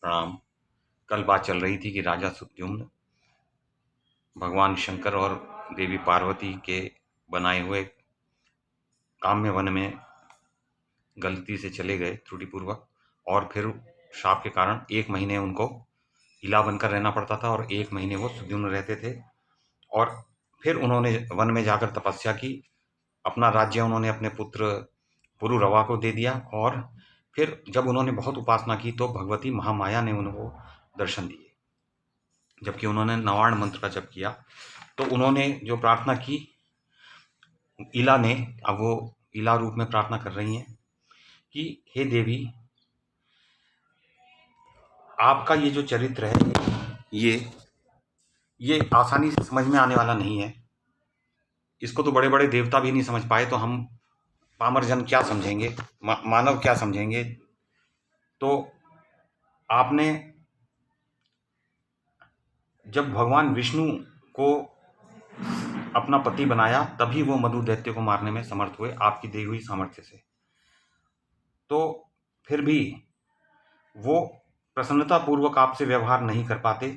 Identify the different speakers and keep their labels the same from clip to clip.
Speaker 1: प्रणाम। कल बात चल रही थी कि राजा सुद्युम्न भगवान शंकर और देवी पार्वती के बनाए हुए काम्य वन में गलती से चले गए त्रुटिपूर्वक, और फिर शाप के कारण 1 महीने उनको इला बनकर रहना पड़ता था और 1 महीने वो सुद्युम्न रहते थे। और फिर उन्होंने वन में जाकर तपस्या की। अपना राज्य उन्होंने अपने पुत्र पुरुरवा को दे दिया, और फिर जब उन्होंने बहुत उपासना की तो भगवती महामाया ने उनको दर्शन दिए। जबकि उन्होंने नवार्ण मंत्र का जप किया तो उन्होंने जो प्रार्थना की, इला ने, अब वो इला रूप में प्रार्थना कर रही हैं कि हे देवी, आपका ये जो चरित्र है ये आसानी से समझ में आने वाला नहीं है। इसको तो बड़े बड़े देवता भी नहीं समझ पाए, तो हम पामर जन क्या समझेंगे, मानव क्या समझेंगे। तो आपने जब भगवान विष्णु को अपना पति बनाया तभी वो मधु दैत्य को मारने में समर्थ हुए, आपकी दी हुई सामर्थ्य से। तो फिर भी वो प्रसन्नता पूर्वक आपसे व्यवहार नहीं कर पाते,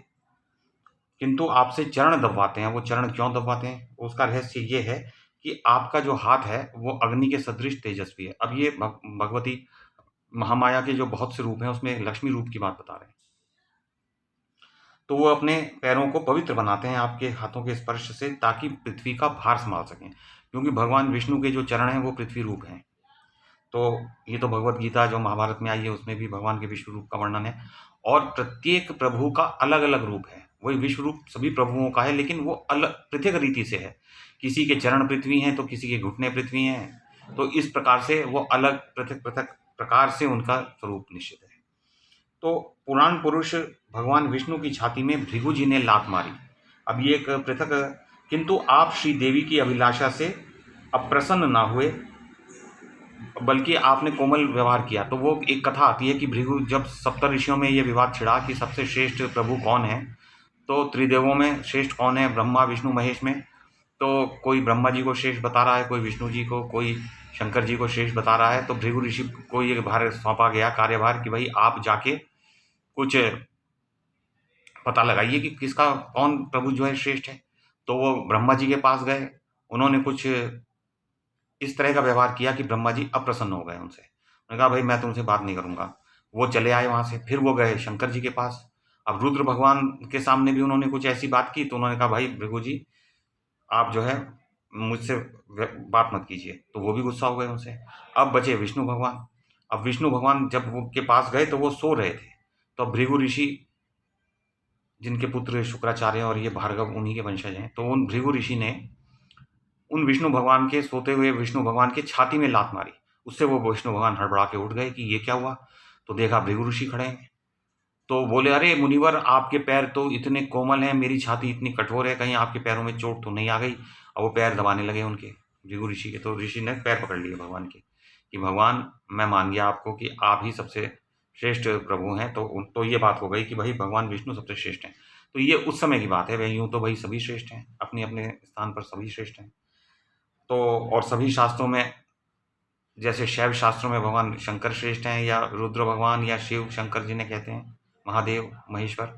Speaker 1: किंतु आपसे चरण दबवाते हैं। वो चरण क्यों दबवाते हैं, उसका रहस्य ये है कि आपका जो हाथ है वो अग्नि के सदृश तेजस्वी है। अब ये भगवती महामाया के जो बहुत से रूप हैं उसमें लक्ष्मी रूप की बात बता रहे हैं। तो वो अपने पैरों को पवित्र बनाते हैं आपके हाथों के स्पर्श से, ताकि पृथ्वी का भार संभाल सकें, क्योंकि भगवान विष्णु के जो चरण हैं वो पृथ्वी रूप हैं। तो ये तो भगवत गीता जो महाभारत में आई है उसमें भी भगवान के विश्व रूप का वर्णन है, और प्रत्येक प्रभु का अलग अलग रूप है। वही विश्व रूप सभी प्रभुओं का है, लेकिन वो अलग पृथक रीति से है। किसी के चरण पृथ्वी हैं तो किसी के घुटने पृथ्वी हैं। तो इस प्रकार से वो अलग पृथक पृथक प्रकार से उनका स्वरूप निश्चित है। तो पुराण पुरुष भगवान विष्णु की छाती में भृगु जी ने लात मारी। अब ये एक पृथक, किंतु आप श्री देवी की अभिलाषा से अप्रसन्न ना हुए, बल्कि आपने कोमल व्यवहार किया। तो वो एक कथा आती है कि भृगु, जब सप्त ऋषियों में ये विवाद छिड़ा कि सबसे श्रेष्ठ प्रभु कौन है, तो त्रिदेवों में श्रेष्ठ कौन है, ब्रह्मा विष्णु महेश में, तो कोई ब्रह्मा जी को श्रेष्ठ बता रहा है, कोई विष्णु जी को, कोई शंकर जी को श्रेष्ठ बता रहा है। तो भृगु ऋषि को ये भार सौंपा गया, कार्यभार, कि भाई आप जाके कुछ पता लगाइए कि किसका, कौन प्रभु जो है श्रेष्ठ है। तो वो ब्रह्मा जी के पास गए। उन्होंने कुछ इस तरह का व्यवहार किया कि ब्रह्मा जी अप्रसन्न हो गए उनसे। उन्होंने कहा भाई मैं तुमसे बात नहीं करूंगा। वो चले आए वहां से। फिर वो गए शंकर जी के पास। अब रुद्र भगवान के सामने भी उन्होंने कुछ ऐसी बात की, तो उन्होंने कहा भाई भृगु जी, आप जो है मुझसे बात मत कीजिए। तो वो भी गुस्सा हो गए उनसे। अब बचे विष्णु भगवान। अब विष्णु भगवान जब वो के पास गए तो वो सो रहे थे। तो भृगु ऋषि, जिनके पुत्र शुक्राचार्य और ये भार्गव उन्हीं के वंशज हैं, तो उन भृगु ऋषि ने उन विष्णु भगवान के, सोते हुए विष्णु भगवान के छाती में लात मारी। उससे वो विष्णु भगवान हड़बड़ा के उठ गए कि ये क्या हुआ। तो देखा भृगु ऋषि खड़े हैं। तो बोले, अरे मुनिवर, आपके पैर तो इतने कोमल हैं, मेरी छाती इतनी कठोर है, कहीं आपके पैरों में चोट तो नहीं आ गई। और वो पैर दबाने लगे उनके, भृगु ऋषि के। तो ऋषि ने पैर पकड़ लिए भगवान के कि भगवान, मैं मान गया आपको कि आप ही सबसे श्रेष्ठ प्रभु हैं। तो ये बात हो गई कि भाई भगवान विष्णु सबसे श्रेष्ठ हैं। तो ये उस समय की बात है। वह यूं तो भाई सभी श्रेष्ठ हैं, अपने अपने स्थान पर सभी श्रेष्ठ हैं। तो और सभी शास्त्रों में, जैसे शैव शास्त्रों में भगवान शंकर श्रेष्ठ हैं, या रुद्र भगवान, या शिव शंकर जिन्हें कहते हैं, महादेव महेश्वर।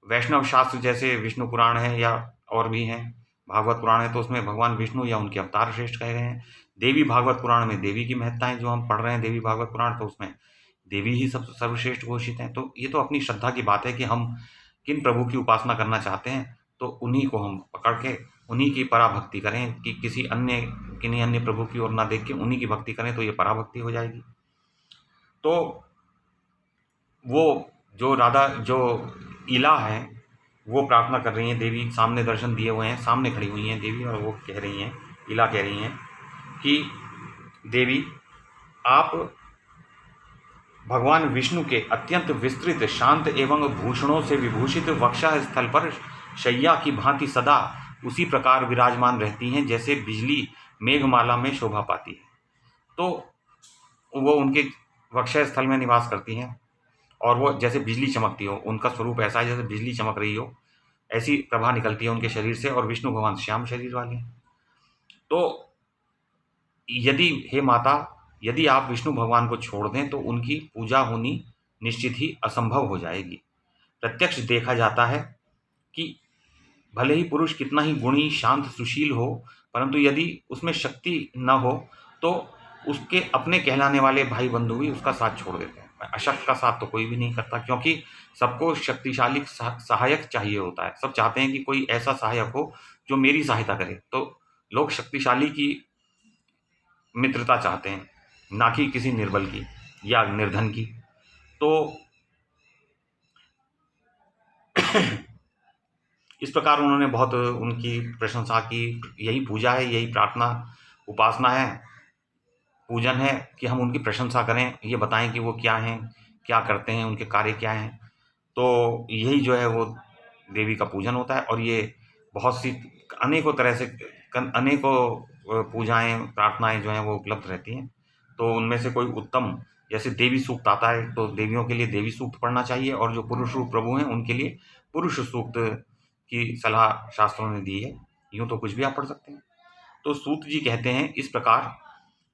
Speaker 1: वैष्णव शास्त्र जैसे विष्णु पुराण है या और भी हैं, भागवत पुराण है, तो उसमें भगवान विष्णु या उनके अवतार श्रेष्ठ कहे गए हैं। देवी भागवत पुराण में देवी की महत्ताएं जो हम पढ़ रहे हैं, देवी भागवत पुराण, तो उसमें देवी ही सब सर्वश्रेष्ठ घोषित हैं। तो ये तो अपनी श्रद्धा की बात है कि हम किन प्रभु की उपासना करना चाहते हैं, तो उन्हीं को हम पकड़ के उन्हीं की पराभक्ति करें, कि किन्हीं अन्य प्रभु की ओर ना देख के उन्हीं की भक्ति करें, तो ये पराभक्ति हो जाएगी। तो वो जो राधा, जो इला है, वो प्रार्थना कर रही हैं। देवी सामने दर्शन दिए हुए हैं, सामने खड़ी हुई हैं देवी, और वो कह रही हैं, इला कह रही हैं कि देवी, आप भगवान विष्णु के अत्यंत विस्तृत, शांत एवं भूषणों से विभूषित वक्षः स्थल पर शैया की भांति सदा उसी प्रकार विराजमान रहती हैं जैसे बिजली मेघमाला में शोभा पाती है। तो वो उनके वक्षः स्थल में निवास करती हैं, और वो जैसे बिजली चमकती हो, उनका स्वरूप ऐसा है जैसे बिजली चमक रही हो, ऐसी प्रभा निकलती है उनके शरीर से। और विष्णु भगवान श्याम शरीर वाले हैं। तो यदि, हे माता, यदि आप विष्णु भगवान को छोड़ दें तो उनकी पूजा होनी निश्चित ही असंभव हो जाएगी। प्रत्यक्ष देखा जाता है कि भले ही पुरुष कितना ही गुणी, शांत, सुशील हो, परंतु यदि उसमें शक्ति न हो, तो उसके अपने कहलाने वाले भाई-बंधु भी उसका साथ छोड़ देते हैं। अशक्त का साथ तो कोई भी नहीं करता, क्योंकि सबको शक्तिशाली सहायक चाहिए होता है। सब चाहते हैं कि कोई ऐसा सहायक हो, जो मेरी सहायता करे। तो लोग शक्तिशाली की मित्रता चाहते हैं, ना कि किसी निर्बल की या निर्धन की। तो इस प्रकार उन्होंने बहुत उनकी प्रशंसा की। यही पूजा है, यही प्रार्थना, उपासना है, पूजन है कि हम उनकी प्रशंसा करें, ये बताएं कि वो क्या हैं, क्या करते हैं, उनके कार्य क्या हैं। तो यही जो है वो देवी का पूजन होता है। और ये बहुत सी अनेकों तरह से अनेकों पूजाएं, प्रार्थनाएं जो हैं वो उपलब्ध रहती हैं। तो उनमें से कोई उत्तम, जैसे देवी सूक्त आता है, तो देवियों के लिए देवी सूक्त पढ़ना चाहिए, और जो पुरुष रूप प्रभु हैं उनके लिए पुरुष सूक्त की सलाह शास्त्रों ने दी है। यूं तो कुछ भी आप पढ़ सकते हैं। तो सूत जी कहते हैं, इस प्रकार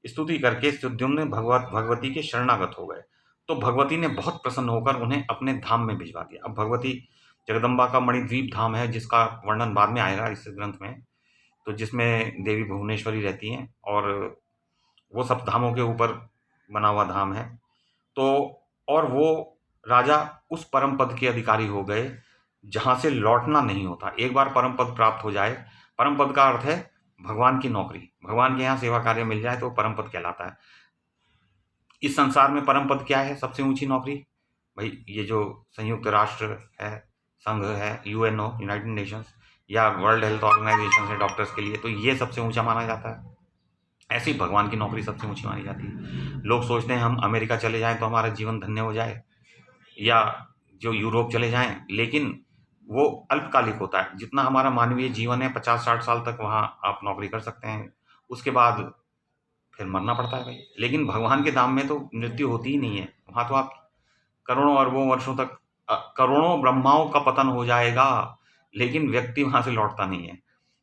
Speaker 1: स्तुति करके सुद्युम्न भगवती के शरणागत हो गए। तो भगवती ने बहुत प्रसन्न होकर उन्हें अपने धाम में भिजवा दिया। अब भगवती जगदम्बा का मणिद्वीप धाम है, जिसका वर्णन बाद में आएगा इस ग्रंथ में, तो जिसमें देवी भुवनेश्वरी रहती हैं, और वो सब धामों के ऊपर बना हुआ धाम है। तो और वो राजा उस परम पद के अधिकारी हो गए जहां से लौटना नहीं होता। एक बार परम पद प्राप्त हो जाए, परम पद का अर्थ है भगवान की नौकरी, भगवान के यहाँ सेवा कार्य मिल जाए तो परम पद कहलाता है। इस संसार में परम पद क्या है? सबसे ऊंची नौकरी, भाई ये जो संयुक्त राष्ट्र है, संघ है, यूएनओ, यूनाइटेड नेशंस, या वर्ल्ड हेल्थ ऑर्गेनाइजेशन है डॉक्टर्स के लिए, तो ये सबसे ऊंचा माना जाता है। ऐसे ही भगवान की नौकरी सबसे ऊंची मानी जाती है। लोग सोचते हैं हम अमेरिका चले जाएं तो हमारा जीवन धन्य हो जाए, या जो यूरोप चले जाएं, लेकिन वो अल्पकालिक होता है। जितना हमारा मानवीय जीवन है, 50-60 साल तक वहाँ आप नौकरी कर सकते हैं, उसके बाद फिर मरना पड़ता है भाई। लेकिन भगवान के धाम में तो मृत्यु होती ही नहीं है। वहाँ तो आप करोड़ों अरबों वर्षों तक, करोड़ों ब्रह्माओं का पतन हो जाएगा, लेकिन व्यक्ति वहाँ से लौटता नहीं है।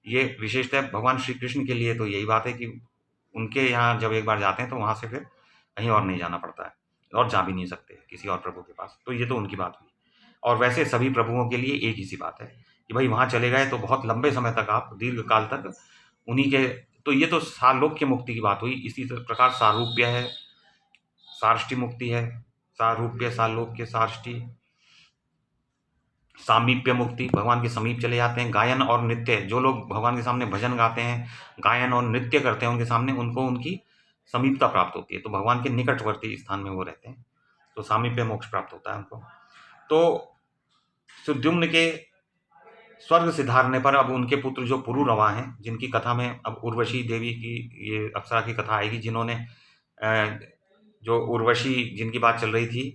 Speaker 1: ये विशेषतः भगवान श्री कृष्ण के लिए तो यही बात है कि उनके यहाँ जब एक बार जाते हैं तो वहाँ से फिर कहीं और नहीं जाना पड़ता है, और जा भी नहीं सकते किसी और प्रभु के पास। तो ये तो उनकी बात हुई। और वैसे सभी प्रभुओं के लिए एक ही सी बात है कि भाई वहाँ चले गए तो बहुत लंबे समय तक, आप दीर्घ काल तक उन्हीं के। तो ये तो सालोक्य मुक्ति की बात हुई। इसी प्रकार सारूप्य है, सार्ष्टि मुक्ति है, सारूप्य, सालोक्य, सार्ष्टि, सामीप्य मुक्ति, भगवान के समीप चले जाते हैं। गायन और नृत्य, जो लोग भगवान के सामने भजन गाते हैं, गायन और नृत्य करते हैं उनके सामने, उनको उनकी समीपता प्राप्त होती है, तो भगवान के निकटवर्ती स्थान में वो रहते हैं, तो सामीप्य मोक्ष प्राप्त होता है उनको। तो सुद्युम्न के स्वर्ग सिधारने पर अब उनके पुत्र जो पुरुरवा हैं, जिनकी कथा में अब उर्वशी देवी की, ये अप्सरा की कथा आएगी, जिन्होंने जो उर्वशी जिनकी बात चल रही थी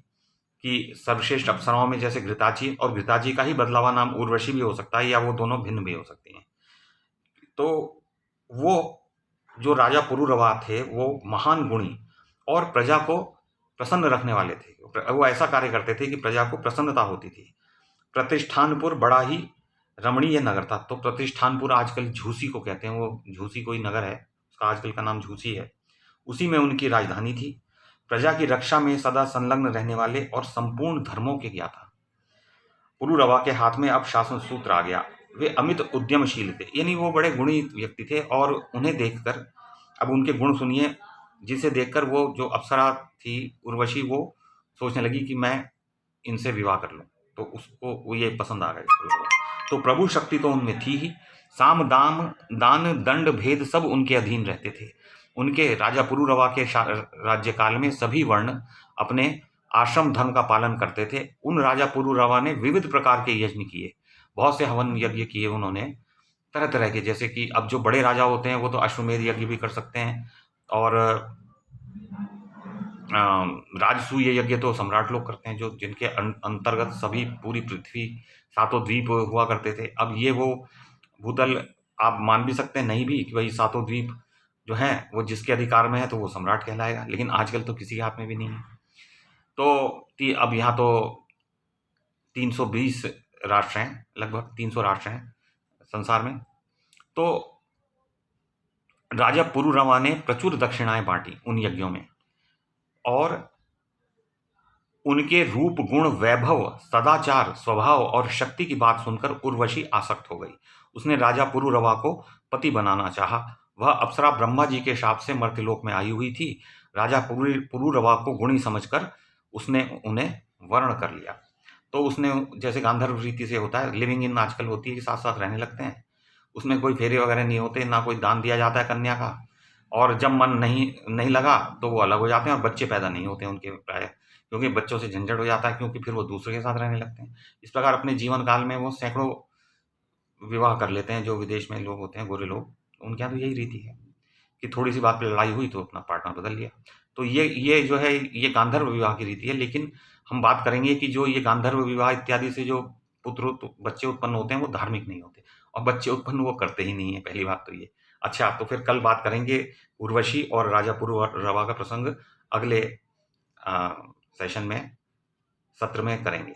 Speaker 1: कि सर्वश्रेष्ठ अप्सराओं में जैसे घृताची, और घृताची का ही बदला हुआ नाम उर्वशी भी हो सकता है, या वो दोनों भिन्न भी हो सकती हैं। तो वो जो राजा पुरुरवा थे, वो महान गुणी और प्रजा को प्रसन्न रखने वाले थे। वो ऐसा कार्य करते थे कि प्रजा को प्रसन्नता होती थी। प्रतिष्ठानपुर बड़ा ही रमणीय नगर था। तो प्रतिष्ठानपुर आजकल झूसी को कहते हैं, वो झूसी कोई नगर है, उसका आजकल का नाम झूसी है। उसी में उनकी राजधानी थी। प्रजा की रक्षा में सदा संलग्न रहने वाले और संपूर्ण धर्मों के ज्ञाता पुरुरवा के हाथ में अब शासन सूत्र आ गया। वे अमित उद्यमशील थे, यानी वो बड़े गुणी व्यक्ति थे, और उन्हें देखकर, अब उनके गुण सुनिए, जिसे देखकर वो जो अप्सरा थी उर्वशी, वो सोचने लगी कि मैं इनसे विवाह कर लूं। तो उसको वो ये पसंद आ गए। तो प्रभु शक्ति तो उनमें थी ही, साम दाम दान दंड भेद सब उनके अधीन रहते थे। उनके राजा पुरुरवा के राज्यकाल में सभी वर्ण अपने आश्रम धर्म का पालन करते थे। उन राजा पुरुरवा ने विविध प्रकार के यज्ञ किए, बहुत से हवन यज्ञ किए उन्होंने, तरह तरह के। जैसे कि अब जो बड़े राजा होते हैं वो तो अश्वमेध यज्ञ भी कर सकते हैं, और राजसूय यज्ञ तो सम्राट लोग करते हैं, जो जिनके अंतर्गत सभी पूरी पृथ्वी, सातों द्वीप हुआ करते थे। अब ये वो भूतल आप मान भी सकते हैं, नहीं भी, कि भाई सातों द्वीप जो हैं वो जिसके अधिकार में है तो वो सम्राट कहलाएगा, लेकिन आजकल तो किसी के हाथ में भी नहीं है। तो अब यहाँ तो 320 राष्ट्र हैं, लगभग 300 राष्ट्र हैं संसार में। तो राजा पुरुरवा ने प्रचुर दक्षिणाएं बांटी उन यज्ञों में, और उनके रूप, गुण, वैभव, सदाचार, स्वभाव और शक्ति की बात सुनकर उर्वशी आसक्त हो गई। उसने राजा पुरुरवा को पति बनाना चाहा। वह अप्सरा ब्रह्मा जी के शाप से मर्त्यलोक में आई हुई थी। राजा पुरुरवा को गुणी समझकर उसने उन्हें वर्ण कर लिया। तो उसने, जैसे गांधर्व रीति से होता है, लिविंग इन आजकल होती है कि साथ साथ रहने लगते हैं। उसमें कोई फेरे वगैरह नहीं होते, ना कोई दान दिया जाता है कन्या का, और जब मन नहीं नहीं लगा तो वो अलग हो जाते हैं और बच्चे पैदा नहीं होते उनके प्राय, क्योंकि बच्चों से झंझट हो जाता है, क्योंकि फिर वो दूसरे के साथ रहने लगते हैं। इस प्रकार अपने जीवन काल में वो सैकड़ों विवाह कर लेते हैं। जो विदेश में लोग होते हैं, गोरे लोग, उनके यहाँ तो यही रीति है कि थोड़ी सी बात पे लड़ाई हुई तो अपना पार्टनर बदल लिया। तो ये जो है, ये गांधर्व विवाह की रीति है। लेकिन हम बात करेंगे कि जो ये गांधर्व विवाह इत्यादि से जो बच्चे उत्पन्न होते हैं वो धार्मिक नहीं होते, और बच्चे उत्पन्न वो करते ही नहीं है, पहली बात तो ये। अच्छा, तो फिर कल बात करेंगे उर्वशी और राजा पुरुरवा का प्रसंग, अगले सेशन में, सत्र में करेंगे।